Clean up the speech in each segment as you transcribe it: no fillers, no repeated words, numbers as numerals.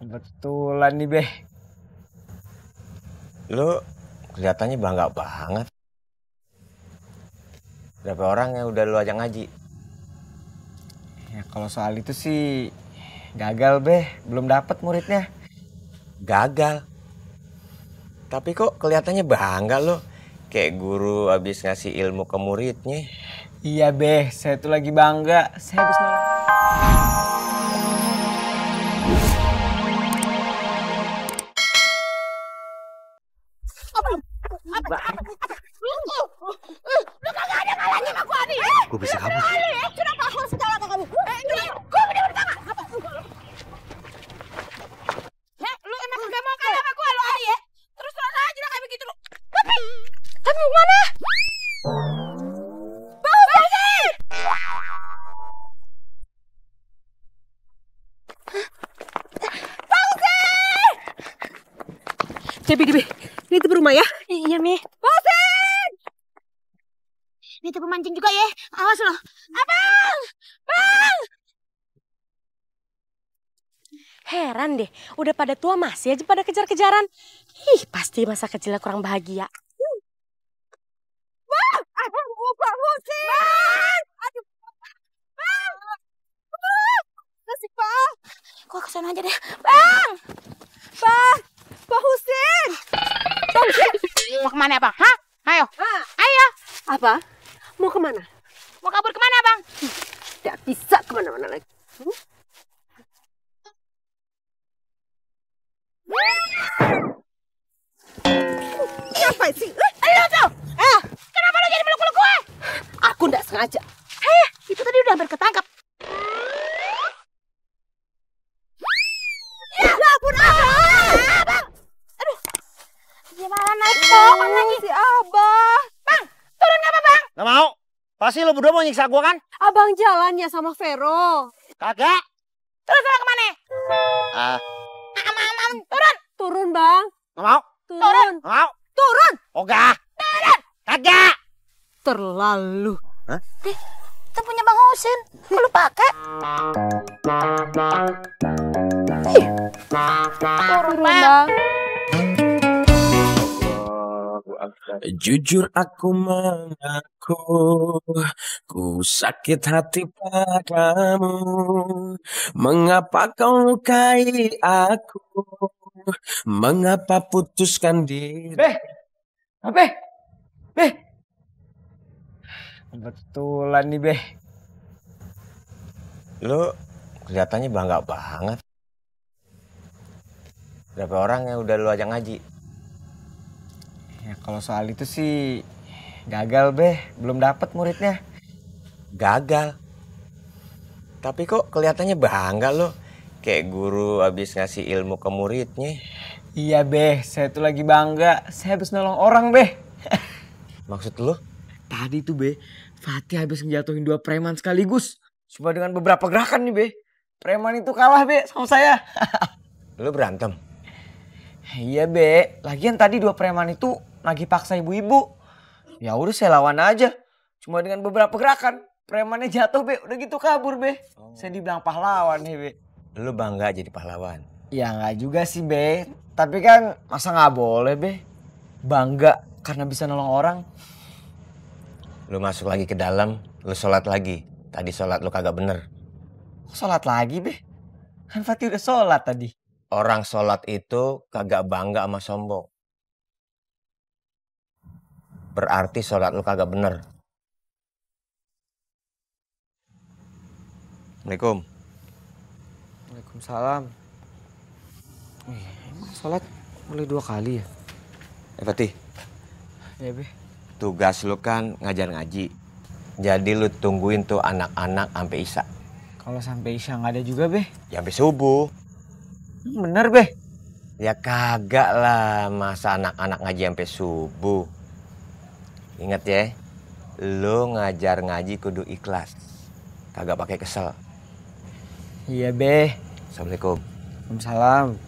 Betulan nih, Beh. Lu kelihatannya bangga banget. Berapa orang yang udah lu ajak ngaji? Ya kalau soal itu sih gagal, Beh. Belum dapet muridnya. Gagal. Tapi kok kelihatannya bangga lu. Kayak guru habis ngasih ilmu ke muridnya. Iya, Beh. Saya tuh lagi bangga. Saya habis nolong. Lu kagak ada ngalangin aku, Adi. Gue bisa kabur. Kenapa aku harus kalah sama kamu? Gue bener bertangga. Lu emang kagak mau kalah sama gue, lu Adi ya? Terus aja lah kayak begitu lu. Tapi mau mana? Bau banget. Debi, ini tuh rumah ya? Iya, Mi. Bosen! Ini tuh pemancing juga ya. Awas loh. Abang! Bang! Heran deh, udah pada tua masih aja pada kejar-kejaran. Ih, pasti masa kecilnya kurang bahagia. Bang! Bang Husin! Bang! Aduh. Bang! Kasih, Pak. Gua kesana aja deh. Bang! Bang! Pak Husin! Bang Husin! Mau kemana, Bang? Hah? Ayo. Ayo. Apa? Mau kemana? Mau kabur kemana, Bang? Tidak bisa kemana-mana lagi. Ngapain sih? Ayo tuh! Kenapa lu jadi meluk-meluk gue? Aku tidak sengaja. Itu tadi udah hampir ketangkap. Ya ampun, Abang! Aduh. Gimana naik pohon lagi? Si Abah. Bang, turun nggak apa, Bang? Nggak mau. Pasti lo berdua mau nyiksa gua kan? Abang jalannya sama Vero. Kagak. Terus lo kemana? Ah, Turun! Turun, Bang. nggak mau. Turun. Nggak mau. Turun. Ogah. Kagak. Terlalu. Itu punya Bang Husin. Kok lu pakai? Turun, Bang. Jujur aku mengaku, ku sakit hati padamu. Mengapa kau lukai aku? Mengapa putuskan diri? Beh! Beh! Beh! Betulan nih, Beh. Lu kelihatannya bangga banget. Berapa orang yang udah lu ajak ngaji? Ya kalau soal itu sih gagal, Beh. Belum dapet muridnya. Gagal. Tapi kok kelihatannya bangga lu. Kayak guru habis ngasih ilmu ke muridnya. Iya, Beh. Saya tuh lagi bangga. Saya habis nolong orang, Beh. Maksud lu? Tadi tuh, Beh. Fatih habis ngejatuhin 2 preman sekaligus. Cuma dengan beberapa gerakan nih, Beh. Preman itu kalah, Beh, sama saya. Lu berantem? Iya, Beh. Lagian tadi 2 preman itu lagi paksa ibu-ibu. Ya udah saya lawan aja. Cuma dengan beberapa gerakan. Premannya jatuh, Beh. Udah gitu kabur, Beh. Saya dibilang pahlawan nih, Beh. Lu bangga jadi pahlawan? Ya nggak juga sih, Beh. Tapi kan masa nggak boleh, Beh. Bangga karena bisa nolong orang. Lu masuk lagi ke dalam, lu sholat lagi. Tadi sholat lu kagak bener. Kok sholat lagi, Beh? Kan Fatih udah sholat tadi. Orang sholat itu kagak bangga sama sombong. Berarti sholat lu kagak bener. Assalamualaikum. Waalaikumsalam. Wih, emang sholat boleh 2 kali ya? Fatih, Ya, Beh. tugas lu kan ngajar ngaji. Jadi lu tungguin tuh anak-anak sampai isya. Kalau sampai isya nggak ada juga, Beh. Ya sampai subuh. Bener, Beh. Ya kagak lah, masa anak-anak ngaji sampai subuh. Ingat ya, lu ngajar ngaji kudu ikhlas. Kagak pakai kesel. Iya, Beh. Assalamualaikum. Waalaikumsalam.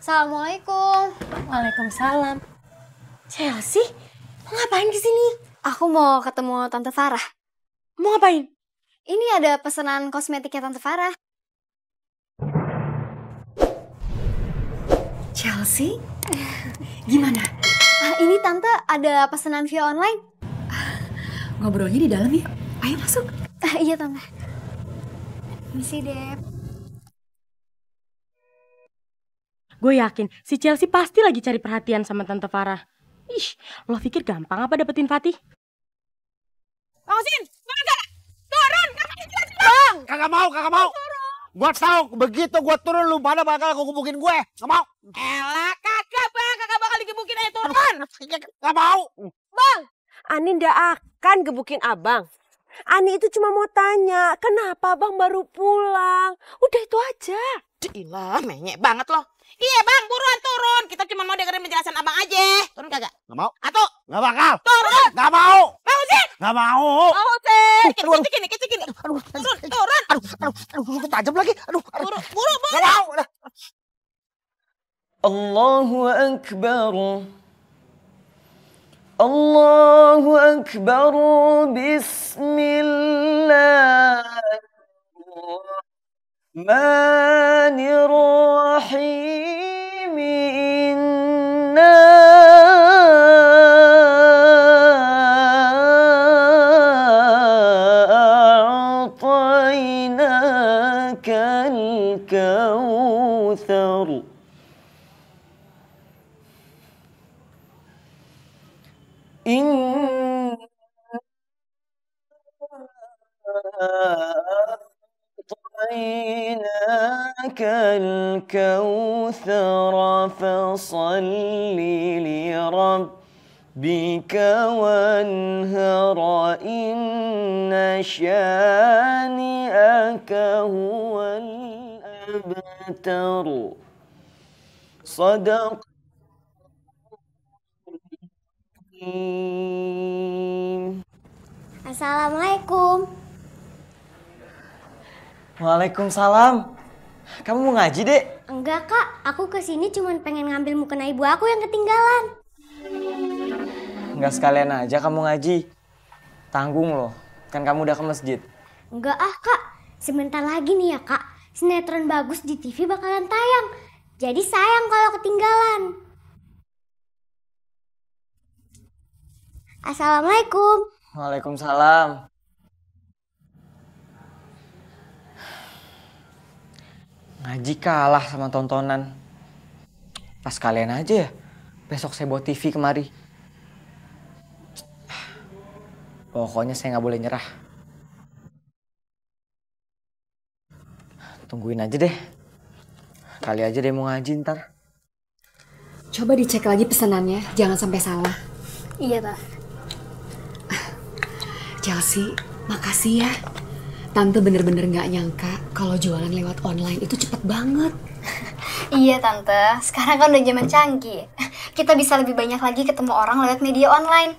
Assalamualaikum. Waalaikumsalam. Chelsea, mau ngapain di sini? Aku mau ketemu Tante Farah. Mau ngapain? Ini ada pesanan kosmetiknya Tante Farah. Chelsea? Gimana? Ini Tante ada pesanan via online. Ngobrolnya di dalam ya? Ayo masuk. Iya Tante. Misi Dep. Gue yakin si Chelsea pasti lagi cari perhatian sama Tante Farah. Ih, lo pikir gampang apa dapetin Fatih? Bang Husin, turun, Kagak mau. Gua tahu begitu gua turun lu pada bakal gebukin gue. Gak mau. Elah kagak bang, kagak bakal digebukin aja turun. Gak mau. Ani ndak akan gebukin abang. Ani itu cuma mau tanya, kenapa abang baru pulang? Udah itu aja. Ilah, menyek banget loh. Iya bang, buruan turun. Kita cuma mau dengerin penjelasan abang aja. Turun kagak? Gak mau. Atau Gak bakal. turun. Gak mau. Bang Husin. Gak mau. Bang Husin. Kecil. Turun. Aduh, tajam lagi. Aduh. Buru. Gak mau. Allahu Akbar. Allahu Akbar. Bismillahirrahmanirrahim. Inna a'tainakal kautsar. أعطيناك الكوثر فصل لربك وانهر إن شانئك هو الأبتر صدق. Assalamualaikum. Waalaikumsalam. Kamu mau ngaji, Dek? Enggak kak, aku kesini cuma pengen ngambil mukena ibu aku yang ketinggalan. Enggak sekalian aja kamu ngaji. Tanggung loh, kan kamu udah ke masjid. Enggak kak, sebentar lagi nih ya kak, sinetron bagus di TV bakalan tayang. Jadi sayang kalau ketinggalan. Assalamualaikum. Waalaikumsalam. Ngaji kalah sama tontonan. Pas kalian aja ya, besok saya bawa TV kemari. Pokoknya saya nggak boleh nyerah. Tungguin aja deh. Kali aja deh mau ngaji ntar. Coba dicek lagi pesanannya, jangan sampai salah. Iya Tante. Chelsea, makasih ya. Tante bener-bener gak nyangka kalau jualan lewat online itu cepet banget. Iya Tante, sekarang kan udah zaman canggih. Kita bisa lebih banyak lagi ketemu orang lewat media online.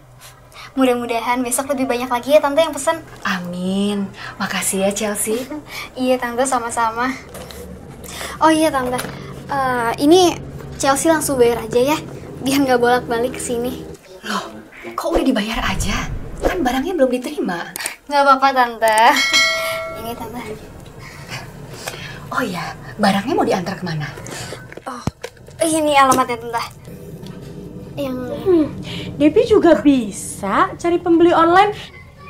Mudah-mudahan besok lebih banyak lagi ya Tante yang pesen. Amin, makasih ya Chelsea. Iya Tante, sama-sama. Oh iya Tante, ini Chelsea langsung bayar aja ya, biar gak bolak-balik kesini. Loh, kok udah dibayar aja? Kan barangnya belum diterima. Gak apa-apa Tante. Ini Tante. Oh iya, barangnya mau diantar kemana? Oh, ini alamatnya Tante. Yang... Debbie juga bisa cari pembeli online.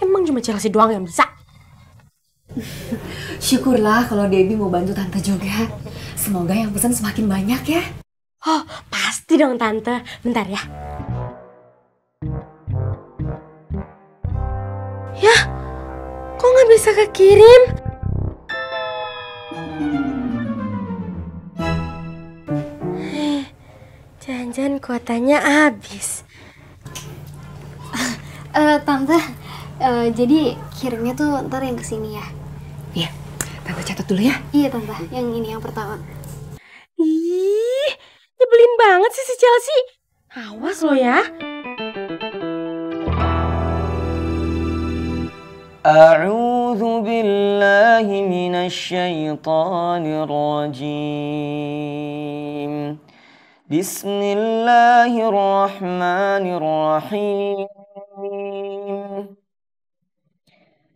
Emang cuma Chelsea doang yang bisa? Syukurlah kalau Debbie mau bantu Tante juga. Semoga yang pesan semakin banyak ya. Oh, pasti dong Tante. Bentar ya. Yah, kok nggak bisa kekirim? Jangan-jangan kuotanya habis. Tante, jadi kirimnya tuh ntar yang kesini ya. Iya, Tante catat dulu ya. Iya Tante, yang ini yang pertama. Ih, nyebelin banget sih si Chelsea. Awas lo ya. A'udzu billahi minasy syaithanir rajim. Bismillahirrahmanirrahim.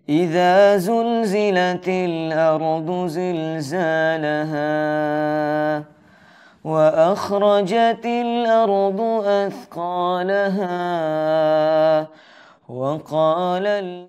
إذا زلزلت الأرض زلزالها وأخرجت الأرض أثقالها وقال